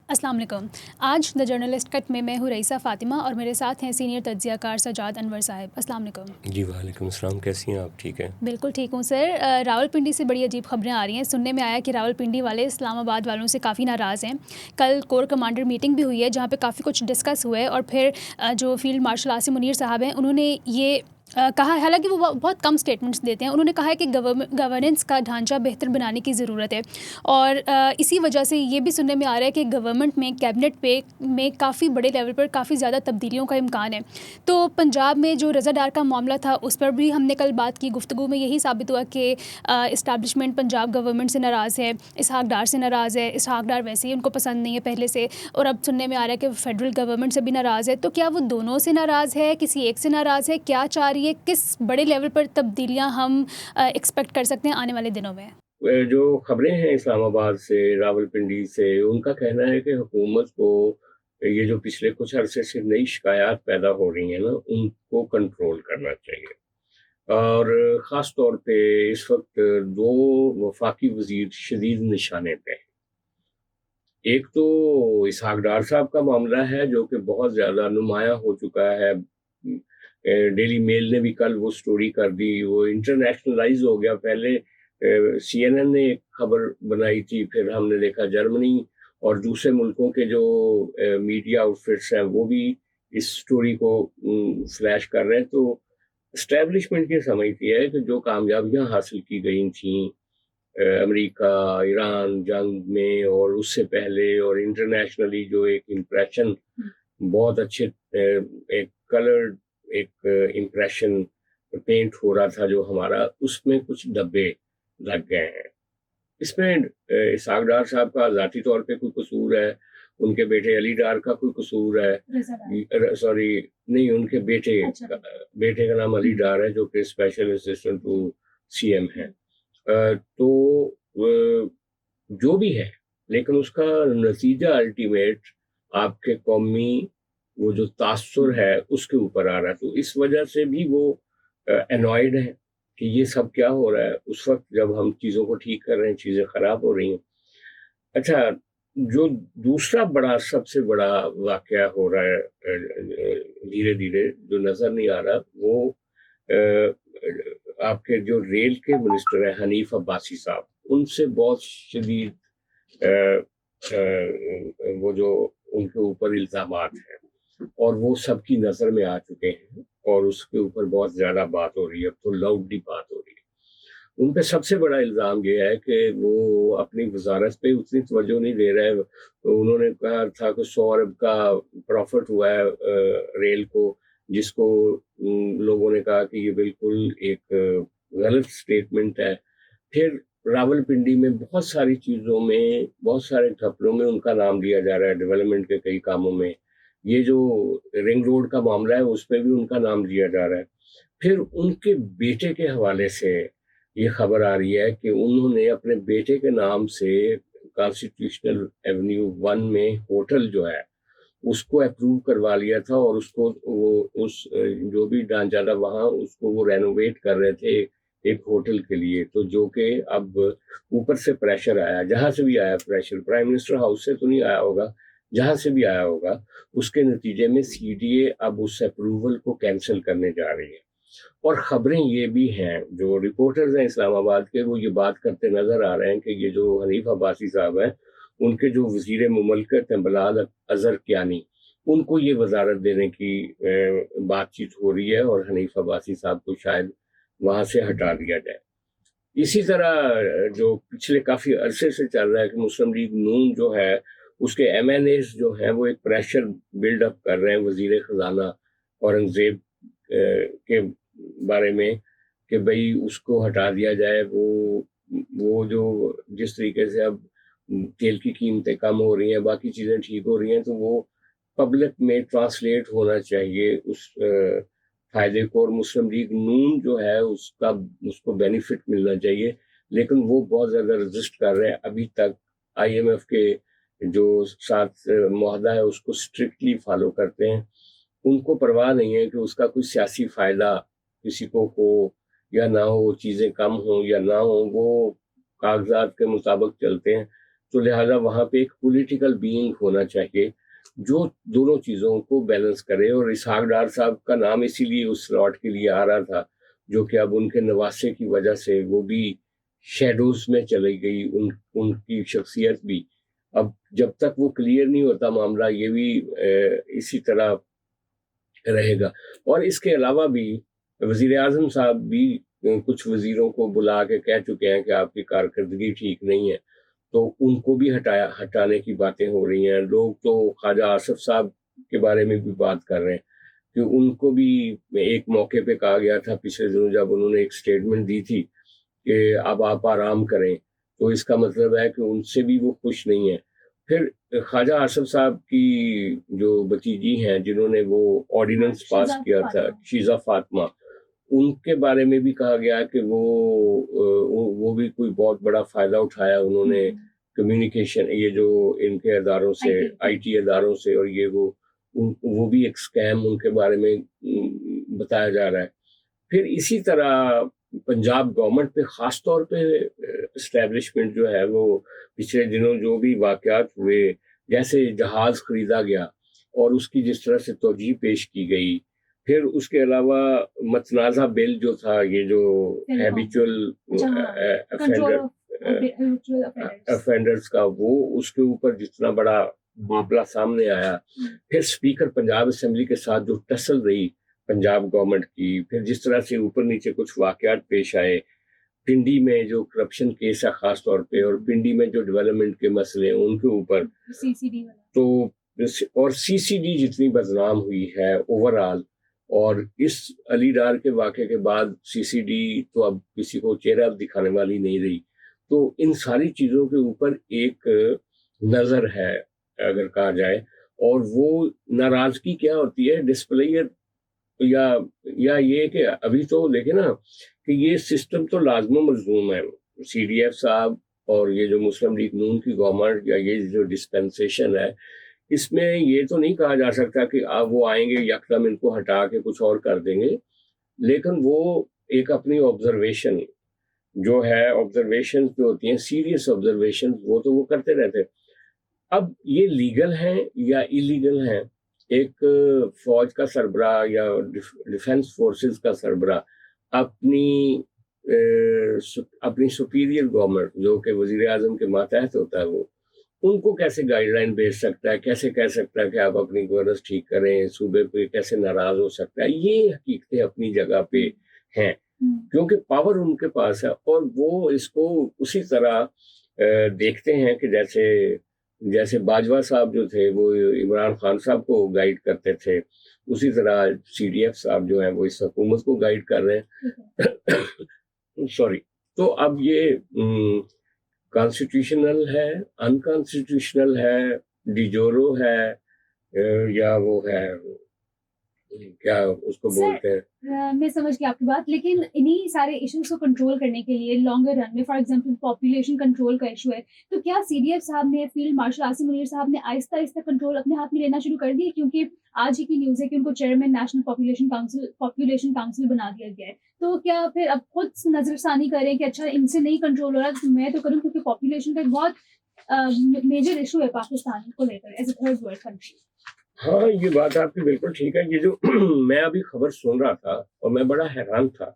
السلام علیکم. آج دا جرنلسٹ کٹ میں ہوں رئیسہ فاطمہ اور میرے ساتھ ہیں سینئر تجزیہ کار سجاد انور صاحب. السلام علیکم. جی وعلیکم السلام. کیسی ہیں آپ؟ ٹھیک ہیں؟ بالکل ٹھیک ہوں سر. راول پنڈی سے بڑی عجیب خبریں آ رہی ہیں. سننے میں آیا کہ راول پنڈی والے اسلام آباد والوں سے کافی ناراض ہیں. کل کور کمانڈر میٹنگ بھی ہوئی ہے جہاں پہ کافی کچھ ڈسکس ہوئے اور پھر جو فیلڈ مارشل عاصم منیر صاحب ہیں انہوں نے یہ کہا، حالانکہ وہ بہت کم سٹیٹمنٹس دیتے ہیں، انہوں نے کہا ہے کہ گورننس کا ڈھانچہ بہتر بنانے کی ضرورت ہے. اور اسی وجہ سے یہ بھی سننے میں آ رہا ہے کہ گورنمنٹ میں کیبنٹ میں کافی بڑے لیول پر کافی زیادہ تبدیلیوں کا امکان ہے. تو پنجاب میں جو رضا ڈار کا معاملہ تھا اس پر بھی ہم نے کل بات کی. گفتگو میں یہی ثابت ہوا کہ اسٹیبلشمنٹ پنجاب گورنمنٹ سے ناراض ہے، اسحاق ڈار سے ناراض ہے. اسحاق ڈار ویسے ہی ان کو پسند نہیں ہے پہلے سے، اور اب سننے میں آ رہا ہے کہ فیڈرل گورنمنٹ سے بھی ناراض ہے. تو کیا وہ دونوں سے ناراض ہے، کسی ایک سے ناراض ہے، کیا چاہ رہی ہے، کس بڑے لیول پر تبدیلیاں ہم ایکسپیکٹ کر سکتے ہیں آنے والے دنوں میں؟ جو خبریں ہیں اسلام آباد سے، راول پنڈی سے، ان کا کہنا ہے کہ حکومت کو یہ جو پچھلے کچھ عرصے سے نئی شکایات پیدا ہو رہی ہیں نا، ان کو کنٹرول کرنا چاہیے. اور خاص طور پہ اس وقت دو وفاقی وزیر شدید نشانے پہ ہیں. ایک تو اسحاق ڈار صاحب کا معاملہ ہے جو کہ بہت زیادہ نمایاں ہو چکا ہے. ڈیلی میل نے بھی کل وہ سٹوری کر دی، وہ انٹرنیشنلائز ہو گیا. پہلے سی این این نے ایک خبر بنائی تھی، پھر ہم نے دیکھا جرمنی اور دوسرے ملکوں کے جو میڈیا آؤٹ فٹس ہیں وہ بھی اس سٹوری کو فلیش کر رہے ہیں. تو اسٹیبلشمنٹ یہ سمجھتی ہے کہ جو کامیابیاں حاصل کی گئی تھیں امریکہ ایران جنگ میں اور اس سے پہلے، اور انٹرنیشنلی جو ایک امپریشن بہت اچھے ایک کلرڈ ایک امپریشن پینٹ ہو رہا تھا جو ہمارا، اس میں کچھ دبے لگ گئے ہیں. اس میں اسحاق ڈار صاحب کا ذاتی طور پہ کوئی قصور ہے، ان کے بیٹے علی ڈار کا کوئی قصور ہے، سوری نہیں، ان کے بیٹے کا نام علی ڈار ہے جو کہ special assistant to C M ہے. تو جو بھی ہے، لیکن اس کا نتیجہ الٹیمیٹ آپ کے قومی وہ جو تاثر ہے اس کے اوپر آ رہا ہے. تو اس وجہ سے بھی وہ انوائڈ ہیں کہ یہ سب کیا ہو رہا ہے اس وقت جب ہم چیزوں کو ٹھیک کر رہے ہیں، چیزیں خراب ہو رہی ہیں. اچھا، جو دوسرا سب سے بڑا واقعہ ہو رہا ہے دھیرے دھیرے جو نظر نہیں آ رہا، وہ آپ کے جو ریل کے منسٹر ہیں حنیف عباسی صاحب، ان سے بہت شدید وہ جو ان کے اوپر الزامات ہیں اور وہ سب کی نظر میں آ چکے ہیں اور اس کے اوپر بہت زیادہ بات ہو رہی ہے، اب تو لاؤڈلی بات ہو رہی ہے. ان پہ سب سے بڑا الزام یہ ہے کہ وہ اپنی وزارت پہ اتنی توجہ نہیں دے رہے. انہوں نے کہا تھا کہ 100 ارب کا پروفٹ ہوا ہے ریل کو، جس کو لوگوں نے کہا کہ یہ بالکل ایک غلط سٹیٹمنٹ ہے. پھر راول پنڈی میں بہت ساری چیزوں میں، بہت سارے گھپلوں میں ان کا نام لیا جا رہا ہے، ڈیولپمنٹ کے کئی کاموں میں. یہ جو رنگ روڈ کا معاملہ ہے اس پہ بھی ان کا نام لیا جا رہا ہے. پھر ان کے بیٹے کے حوالے سے یہ خبر آ رہی ہے کہ انہوں نے اپنے بیٹے کے نام سے کانسٹیٹیوشنل ایونیو 1 میں ہوٹل جو ہے اس کو اپروو کروا لیا تھا، اور اس کو وہ اس جو بھی ڈھانچہ تھا وہاں اس کو وہ رینوویٹ کر رہے تھے ایک ہوٹل کے لیے. تو جو کہ اب اوپر سے پریشر آیا، جہاں سے بھی آیا پریشر، پرائم منسٹر ہاؤس سے تو نہیں آیا ہوگا، جہاں سے بھی آیا ہوگا، اس کے نتیجے میں سی ڈی اے اب اس اپروول کو کینسل کرنے جا رہی ہے. اور خبریں یہ بھی ہیں، جو رپورٹرز ہیں اسلام آباد کے، وہ یہ بات کرتے نظر آ رہے ہیں کہ یہ جو حنیف عباسی صاحب ہیں، ان کے جو وزیر مملکت ہیں بلال اظہر کیانی، ان کو یہ وزارت دینے کی بات چیت ہو رہی ہے، اور حنیف عباسی صاحب کو شاید وہاں سے ہٹا دیا جائے. اسی طرح جو پچھلے کافی عرصے سے چل رہا ہے کہ مسلم لیگ نون جو ہے اس کے ایم این ایز جو ہیں وہ ایک پریشر بلڈ اپ کر رہے ہیں وزیر خزانہ اورنگزیب کے بارے میں کہ بھئی اس کو ہٹا دیا جائے. وہ جو جس طریقے سے اب تیل کی قیمتیں کم ہو رہی ہیں، باقی چیزیں ٹھیک ہو رہی ہیں، تو وہ پبلک میں ٹرانسلیٹ ہونا چاہیے اس فائدے کو، اور مسلم لیگ نون جو ہے اس کو بینیفٹ ملنا چاہیے. لیکن وہ بہت زیادہ رجسٹ کر رہے ہیں. ابھی تک آئی ایم ایف کے جو ساتھ معاہدہ ہے اس کو اسٹرکٹلی فالو کرتے ہیں. ان کو پرواہ نہیں ہے کہ اس کا کوئی سیاسی فائدہ کسی کو ہو یا نہ ہو، چیزیں کم ہوں یا نہ ہوں، وہ کاغذات کے مطابق چلتے ہیں. تو لہٰذا وہاں پہ ایک پولیٹیکل بینگ ہونا چاہیے جو دونوں چیزوں کو بیلنس کرے. اور اسحاق ڈار صاحب کا نام اسی لیے اس سلاٹ کے لیے آ رہا تھا جو کہ اب ان کے نواسے کی وجہ سے وہ بھی شیڈوز میں چلی گئی, ان کی شخصیت بھی. اب جب تک وہ کلیئر نہیں ہوتا معاملہ یہ بھی اسی طرح رہے گا. اور اس کے علاوہ بھی وزیر اعظم صاحب بھی کچھ وزیروں کو بلا کے کہہ چکے ہیں کہ آپ کی کارکردگی ٹھیک نہیں ہے, تو ان کو بھی ہٹانے کی باتیں ہو رہی ہیں. لوگ تو خواجہ آصف صاحب کے بارے میں بھی بات کر رہے ہیں کہ ان کو بھی ایک موقع پہ کہا گیا تھا پچھلے دنوں جب انہوں نے ایک سٹیٹمنٹ دی تھی کہ اب آپ آرام کریں, تو اس کا مطلب ہے کہ ان سے بھی وہ خوش نہیں ہیں. پھر خواجہ آصف صاحب کی جو بھتیجی ہیں جنہوں نے وہ آرڈیننس پاس کیا تھا, شیزہ فاطمہ, ان کے بارے میں بھی کہا گیا کہ وہ بھی کوئی بہت بڑا فائدہ اٹھایا انہوں نے کمیونیکیشن یہ جو ان کے اداروں سے آئی ٹی اداروں سے, اور یہ وہ بھی ایک اسکیم ان کے بارے میں بتایا جا رہا ہے. پھر اسی طرح پنجاب گورنمنٹ پہ خاص طور پہ اسٹیبلشمنٹ جو ہے وہ پچھلے دنوں جو بھی واقعات ہوئے, جیسے جہاز خریدا گیا اور اس کی جس طرح سے توجیہ پیش کی گئی, پھر اس کے علاوہ متنازع بل جو تھا یہ جو ہیبیچول افینڈرز کا وہ اس کے اوپر جتنا بڑا معاملہ سامنے آیا, پھر اسپیکر پنجاب اسمبلی کے ساتھ جو ٹسل رہی پنجاب گورنمنٹ کی, پھر جس طرح سے اوپر نیچے کچھ واقعات پیش آئے, پنڈی میں جو کرپشن کیس ہے خاص طور پہ, اور پنڈی میں جو ڈیولپمنٹ کے مسئلے ہیں ان کے اوپر, تو اور سی سی ڈی جتنی بدنام ہوئی ہے اوور آل, اور اس علی ڈار کے واقعے کے بعد سی سی ڈی تو اب کسی کو چہرہ دکھانے والی نہیں رہی. تو ان ساری چیزوں کے اوپر ایک نظر ہے اگر کہا جائے, اور وہ ناراضگی کیا ہوتی ہے ڈسپلیئر یا یہ کہ ابھی تو دیکھیں نا کہ یہ سسٹم تو لازم و ملزوم ہے. سی ڈی ایف صاحب اور یہ جو مسلم لیگ نون کی گورنمنٹ یا یہ جو ڈسپینسیشن ہے, اس میں یہ تو نہیں کہا جا سکتا کہ آپ وہ آئیں گے یکدم ان کو ہٹا کے کچھ اور کر دیں گے, لیکن وہ ایک اپنی آبزرویشن جو ہے, آبزرویشن جو ہوتی ہیں سیریس آبزرویشن, وہ تو وہ کرتے رہتے. اب یہ لیگل ہیں یا ایلیگل ہیں, ایک فوج کا سربراہ یا ڈیفنس فورسز کا سربراہ اپنی سپیریئر گورنمنٹ جو کہ وزیر اعظم کے ماتحت ہوتا ہے وہ ان کو کیسے گائیڈ لائن بھیج سکتا ہے, کیسے کہہ سکتا ہے کہ آپ اپنی گورننس ٹھیک کریں, صوبے پہ کیسے ناراض ہو سکتا ہے. یہ حقیقتیں اپنی جگہ پہ ہیں کیونکہ پاور ان کے پاس ہے, اور وہ اس کو اسی طرح دیکھتے ہیں کہ جیسے باجوہ صاحب جو تھے وہ عمران خان صاحب کو گائیڈ کرتے تھے, اسی طرح سی ڈی ایف صاحب جو ہیں وہ اس حکومت کو گائیڈ کر رہے ہیں. سوری. تو اب یہ کانسٹیٹیوشنل ہے, انکانسٹیٹیوشنل ہے, ڈیجورو ہے, یا وہ ہے کیا اس کو بولتے ہیں. میں سمجھ گیا آپ کی بات, لیکن انہی سارے ایشوز کو کنٹرول کرنے کے لیے لانگر رن میں فار ایگزامپل پاپولیشن کنٹرول کا ایشو ہے, تو کیا سی ڈی ایف صاحب نے, فیلڈ مارشل عاصم منیر صاحب نے آہستہ آہستہ کنٹرول اپنے ہاتھ میں لینا شروع کر دی؟ کیونکہ آج ہی کی نیوز ہے کہ ان کو چیئرمین نیشنل پاپولیشن کاؤنسل بنا دیا گیا ہے, تو کیا پھر اب خود نظر ثانی کریں کہ اچھا ان سے نہیں کنٹرول ہو رہا تو میں تو کروں, کیونکہ پاپولیشن کا ایک بہت میجر ایشو ہے پاکستان کو لے کر as a third world country. ہاں یہ بات آپ کی بالکل ٹھیک ہے. یہ جو میں ابھی خبر سن رہا تھا اور میں بڑا حیران تھا,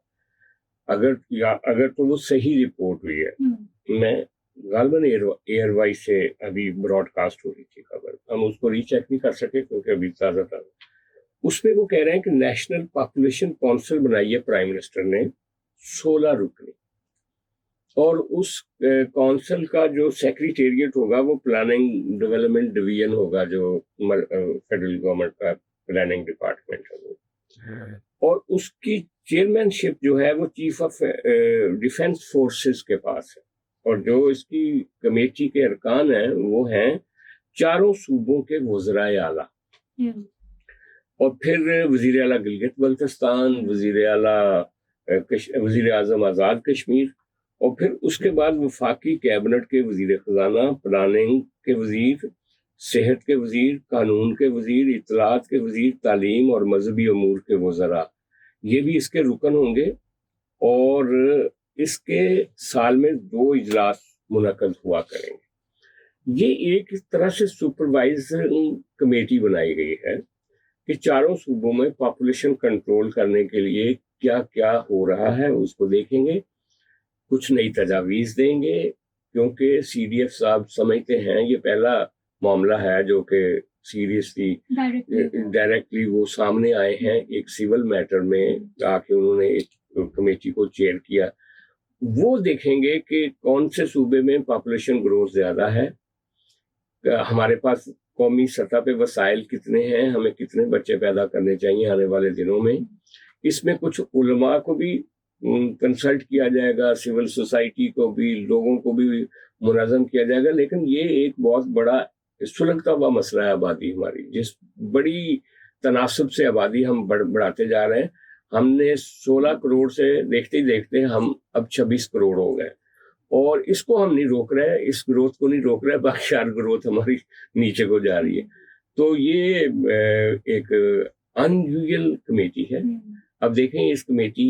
اگر تو وہ صحیح رپورٹ ہوئی ہے, میں غالباً ایئر وائز سے ابھی براڈ کاسٹ ہو رہی تھی خبر, ہم اس کو ری چیک نہیں کر سکے کیونکہ ابھی تازہ اس پہ وہ کہہ رہے ہیں کہ نیشنل پاپولیشن کونسل بنائی ہے پرائم منسٹر نے 16 رکنی, اور اس کونسل کا جو سیکریٹریٹ ہوگا وہ پلاننگ ڈیولپمنٹ ڈویژن ہوگا, جو فیڈرل گورنمنٹ کا پلاننگ ڈپارٹمنٹ ہے, اور اس کی چیئرمین شپ جو ہے وہ چیف آف ڈیفنس فورسز کے پاس ہے, اور جو اس کی کمیٹی کے ارکان ہیں وہ ہیں 4 صوبوں کے وزرائے اعلیٰ, اور پھر وزیر اعلیٰ گلگت بلتستان, وزیر اعظم آزاد کشمیر, اور پھر اس کے بعد وفاقی کیبنٹ کے وزیر خزانہ, پلاننگ کے وزیر, صحت کے وزیر, قانون کے وزیر, اطلاعات کے وزیر, تعلیم اور مذہبی امور کے وزراء, یہ بھی اس کے رکن ہوں گے. اور اس کے سال میں 2 اجلاس منعقد ہوا کریں گے. یہ ایک طرح سے سپروائزنگ کمیٹی بنائی گئی ہے کہ چاروں صوبوں میں پاپولیشن کنٹرول کرنے کے لیے کیا کیا ہو رہا ہے اس کو دیکھیں گے، کچھ نئی تجاویز دیں گے، کیونکہ سی ڈی ایف صاحب سمجھتے ہیں یہ پہلا معاملہ ہے جو کہ سیریسلی ڈائریکٹلی وہ سامنے آئے ہیں ایک سول میٹر میں آ کے انہوں نے ایک کمیٹی کو چیئر کیا. وہ دیکھیں گے کہ کون سے صوبے میں پاپولیشن گروتھ زیادہ ہے، ہمارے پاس قومی سطح پہ وسائل کتنے ہیں، ہمیں کتنے بچے پیدا کرنے چاہیے آنے والے دنوں میں. اس میں کچھ علماء کو بھی کنسلٹ کیا جائے گا، سول سوسائٹی کو بھی، لوگوں کو بھی منظم کیا جائے گا. لیکن یہ ایک بہت بڑا سلگتا ہوا مسئلہ ہے آبادی ہماری، جس بڑی تناسب سے آبادی ہم بڑھاتے جا رہے ہیں. ہم نے 16 کروڑ سے دیکھتے ہی دیکھتے ہم اب 26 کروڑ ہو گئے، اور اس کو ہم نہیں روک رہے، اس گروتھ کو نہیں روک رہے، باقی شاید گروتھ ہماری نیچے کو جا رہی ہے. تو یہ ایک ان یوزل کمیٹی ہے. اب دیکھیں اس کمیٹی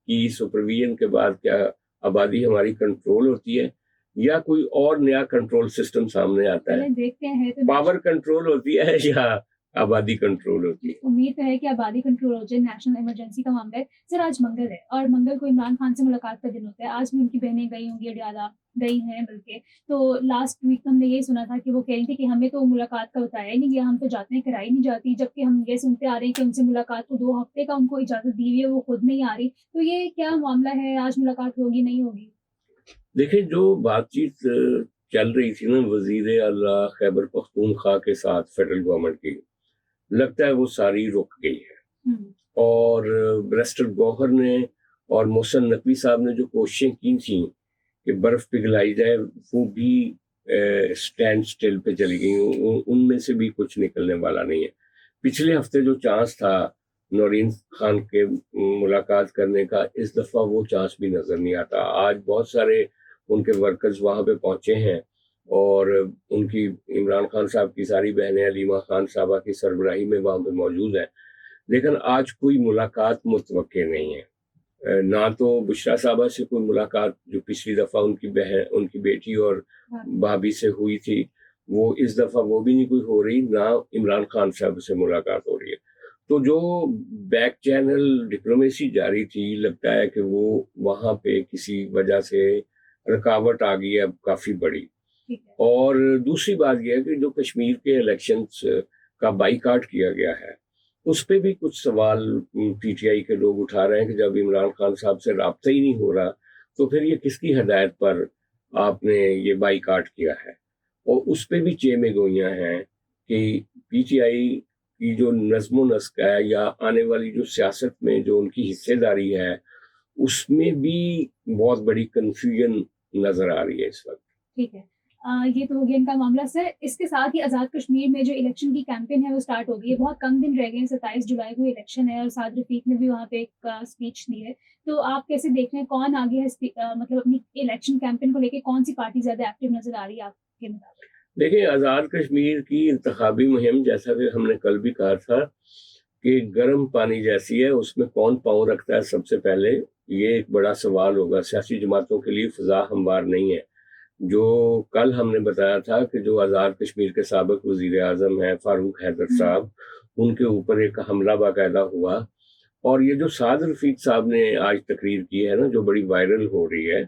کی سپرویژن کے بعد کیا آبادی ہماری کنٹرول ہوتی ہے یا کوئی اور نیا کنٹرول سسٹم سامنے آتا ہے، دیکھتے ہیں تو پاور کنٹرول ہوتی ہے یا آبادی کنٹرول ہوتی ہے. امید ہے کہ آبادی کنٹرول ہو جائے. نیشنل ایمرجنسی کا معاملہ ہے سر. آج منگل ہے اور منگل کو عمران خان سے ملاقات کا دن ہوتا ہے. آج بھی ان کی بہنیں گئی ہوں گی، اڈیالہ گئی ہیں بلکہ. تو لاسٹ ویک ہم نے یہی سنا تھا کہ وہ کہہ رہی تھی کہ ہمیں تو ملاقات کا بتایا ہی نہیں گیا، ہم تو جاتے ہیں کرائی نہیں جاتی، جبکہ ہم یہ سنتے آ رہے ہیں کہ ان سے ملاقات کو 2 ہفتے کا ان کو اجازت دی ہوئی ہے، وہ خود نہیں آ رہی. تو یہ کیا معاملہ ہے؟ آج ملاقات ہوگی نہیں ہوگی؟ دیکھیں جو بات چیت چل رہی تھی نا وزیر اعلیٰ خیبر پختونخوا کے ساتھ فیڈرل گورنمنٹ کی، لگتا ہے وہ ساری رک گئی ہے. اور بریسٹر گوہر نے اور محسن نقوی صاحب نے جو کوششیں کی تھیں کہ برف پگھلائی جائے، وہ بھی اسٹینڈ سٹل پہ چلی گئی. ان میں سے بھی کچھ نکلنے والا نہیں ہے. پچھلے ہفتے جو چانس تھا نورین خان کے ملاقات کرنے کا، اس دفعہ وہ چانس بھی نظر نہیں آتا. آج بہت سارے ان کے ورکرز وہاں پہ پہنچے ہیں اور ان کی عمران خان صاحب کی ساری بہنیں علیمہ خان صاحبہ کی سربراہی میں وہاں پہ موجود ہیں، لیکن آج کوئی ملاقات متوقع نہیں ہے. نہ تو بشرا صاحبہ سے کوئی ملاقات جو پچھلی دفعہ ان کی بہن، ان کی بیٹی اور بھابھی سے ہوئی تھی، وہ اس دفعہ وہ بھی نہیں کوئی ہو رہی، نہ عمران خان صاحب سے ملاقات ہو رہی ہے. تو جو بیک چینل ڈپلومیسی جاری تھی، لگتا ہے کہ وہ وہاں پہ کسی وجہ سے رکاوٹ آ گئی ہے اب کافی بڑی. اور دوسری بات یہ ہے کہ جو کشمیر کے الیکشنز کا بائیکاٹ کیا گیا ہے، اس پہ بھی کچھ سوال پی ٹی آئی کے لوگ اٹھا رہے ہیں کہ جب عمران خان صاحب سے رابطہ ہی نہیں ہو رہا تو پھر یہ کس کی ہدایت پر آپ نے یہ بائیکاٹ کیا ہے. اور اس پہ بھی چہ میں گوئیاں ہیں کہ پی ٹی آئی کی جو نظم و نسق ہے یا آنے والی جو سیاست میں جو ان کی حصے داری ہے، اس میں بھی بہت بڑی کنفیوژن نظر آ رہی ہے اس وقت. ٹھیک ہے، یہ تو ہو گیا ان کا معاملہ. سر اس کے ساتھ ہی آزاد کشمیر میں جو الیکشن کی کیمپین ہے وہ سٹارٹ ہو گئی ہے. بہت کم دن رہ گئے ہیں، 27 جولائی کو الیکشن ہے اور سعد رفیق نے بھی وہاں پہ ایک اسپیچ دی ہے. تو آپ کیسے دیکھ رہے ہیں کون آگے ہے مطلب اپنی الیکشن کیمپین کو لے کے کون سی پارٹی زیادہ ایکٹیو نظر آ رہی ہے آپ کے مطابق؟ دیکھیں آزاد کشمیر کی انتخابی مہم، جیسا کہ ہم نے کل بھی کہا تھا کہ گرم پانی جیسی ہے، اس میں کون پاؤں رکھتا ہے سب سے پہلے، یہ ایک بڑا سوال ہوگا. سیاسی جماعتوں کے لیے فضا ہموار نہیں ہے. جو کل ہم نے بتایا تھا کہ جو آزاد کشمیر کے سابق وزیر اعظم ہیں فاروق حیدر صاحب، ان کے اوپر ایک حملہ باقاعدہ ہوا. اور یہ جو سعد رفیق صاحب نے آج تقریر کی ہے نا، جو بڑی وائرل ہو رہی ہے،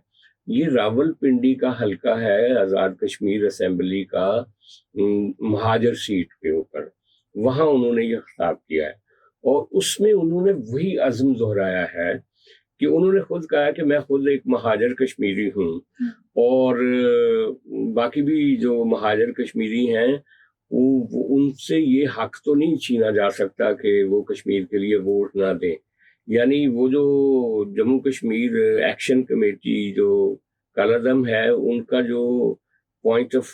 یہ راول پنڈی کا حلقہ ہے آزاد کشمیر اسمبلی کا، مہاجر سیٹ کے اوپر. وہاں انہوں نے یہ خطاب کیا ہے اور اس میں انہوں نے وہی عزم دہرایا ہے کہ انہوں نے خود کہا کہ میں خود ایک مہاجر کشمیری ہوں، اور باقی بھی جو مہاجر کشمیری ہیں ان سے یہ حق تو نہیں چھینا جا سکتا کہ وہ کشمیر کے لیے ووٹ نہ دیں. یعنی وہ جو جموں کشمیر ایکشن کمیٹی جو کالعدم ہے، ان کا جو پوائنٹ آف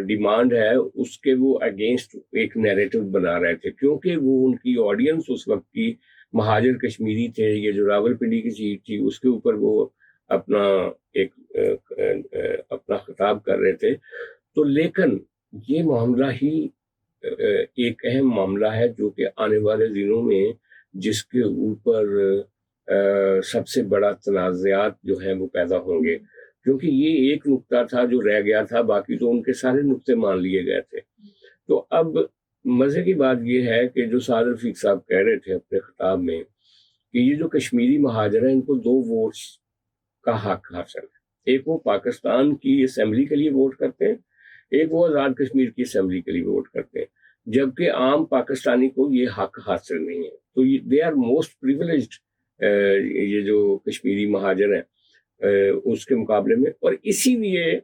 ڈیمانڈ ہے اس کے وہ اگینسٹ ایک نیریٹو بنا رہے تھے، کیونکہ وہ ان کی آڈینس اس وقت کی مہاجر کشمیری تھے. یہ جو راول پنڈی کی سیٹ تھی اس کے اوپر وہ اپنا خطاب کر رہے تھے. تو لیکن یہ معاملہ ہی ایک اہم معاملہ ہے جو کہ آنے والے دنوں میں جس کے اوپر سب سے بڑا تنازعات جو ہیں وہ پیدا ہوں گے، کیونکہ یہ ایک نقطہ تھا جو رہ گیا تھا، باقی تو ان کے سارے نقطے مان لیے گئے تھے. تو اب مزے کی بات یہ ہے کہ جو سعد رفیق صاحب کہہ رہے تھے اپنے خطاب میں کہ یہ جو کشمیری مہاجر ہیں ان کو 2 ووٹس کا حق حاصل ہے. ایک وہ پاکستان کی اسمبلی کے لیے ووٹ کرتے ہیں، ایک وہ آزاد کشمیر کی اسمبلی کے لیے ووٹ کرتے ہیں، جبکہ عام پاکستانی کو یہ حق حاصل نہیں ہے. تو دے آر موسٹ پریویلیجڈ یہ جو کشمیری مہاجر ہیں اس کے مقابلے میں. اور اسی لیے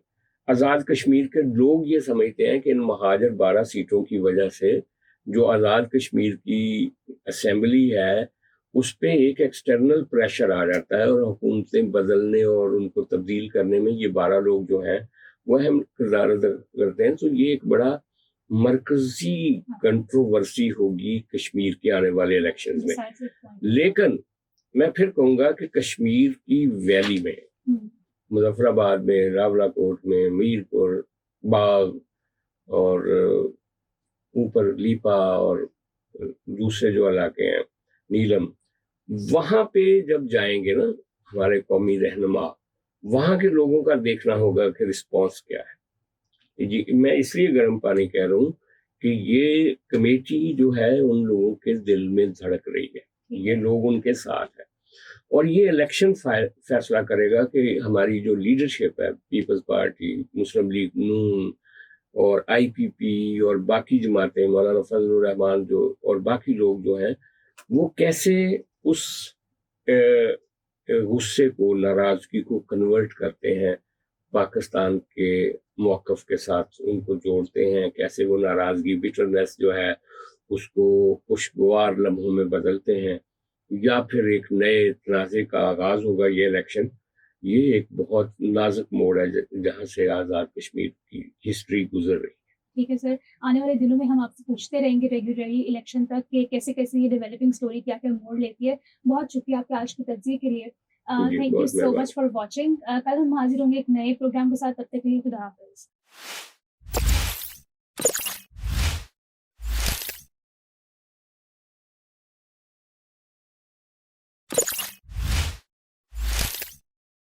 آزاد کشمیر کے لوگ یہ سمجھتے ہیں کہ ان مہاجر 12 سیٹوں کی وجہ سے جو آزاد کشمیر کی اسمبلی ہے اس پہ ایک ایکسٹرنل پریشر آ جاتا ہے، اور حکومتیں بدلنے اور ان کو تبدیل کرنے میں یہ 12 لوگ جو ہیں وہ اہم کردار ادا کرتے ہیں. تو یہ ایک بڑا مرکزی کنٹروورسی ہوگی کشمیر کے آنے والے الیکشنز میں. لیکن میں پھر کہوں گا کہ کشمیر کی ویلی میں، مظفر آباد میں، راولہ کوٹ میں، میر پور، باغ اور اوپر لیپا اور دوسرے جو علاقے ہیں نیلم، وہاں پہ جب جائیں گے نا ہمارے قومی رہنما، وہاں کے لوگوں کا دیکھنا ہوگا کہ رسپانس کیا ہے. جی میں اس لیے گرم پانی کہہ رہا ہوں کہ یہ کمیٹی جو ہے ان لوگوں کے دل میں دھڑک رہی ہے، یہ لوگ ان کے ساتھ ہیں، اور یہ الیکشن فیصلہ کرے گا کہ ہماری جو لیڈرشپ ہے، پیپلز پارٹی، مسلم لیگ نون اور آئی پی پی اور باقی جماعتیں، مولانا فضل الرحمان جو اور باقی لوگ جو ہیں وہ کیسے اس غصے کو، ناراضگی کو کنورٹ کرتے ہیں، پاکستان کے موقف کے ساتھ ان کو جوڑتے ہیں، کیسے وہ ناراضگی، بٹرنس جو ہے اس کو خوشگوار لمحوں میں بدلتے ہیں، یا پھر ایک نئے تنازع کا آغاز ہوگا. یہ الیکشن یہ ایک بہت نازک موڑ ہے جہاں سے آزاد کشمیر کی ہسٹری گزر رہی ہے. ٹھیک ہے سر، آنے والے دنوں میں ہم آپ سے پوچھتے رہیں گے ریگولرلی الیکشن تک کہ کیسے کیسے یہ ڈیولپنگ سٹوری کیا کیا موڑ لیتی ہے. بہت شکریہ آپ کے آج کی تجزیے کے لیے. Thank you so much for watching. کل ہم حاضر ہوں گے ایک نئے پروگرام کے ساتھ، تب تک کے لیے خدا حافظ.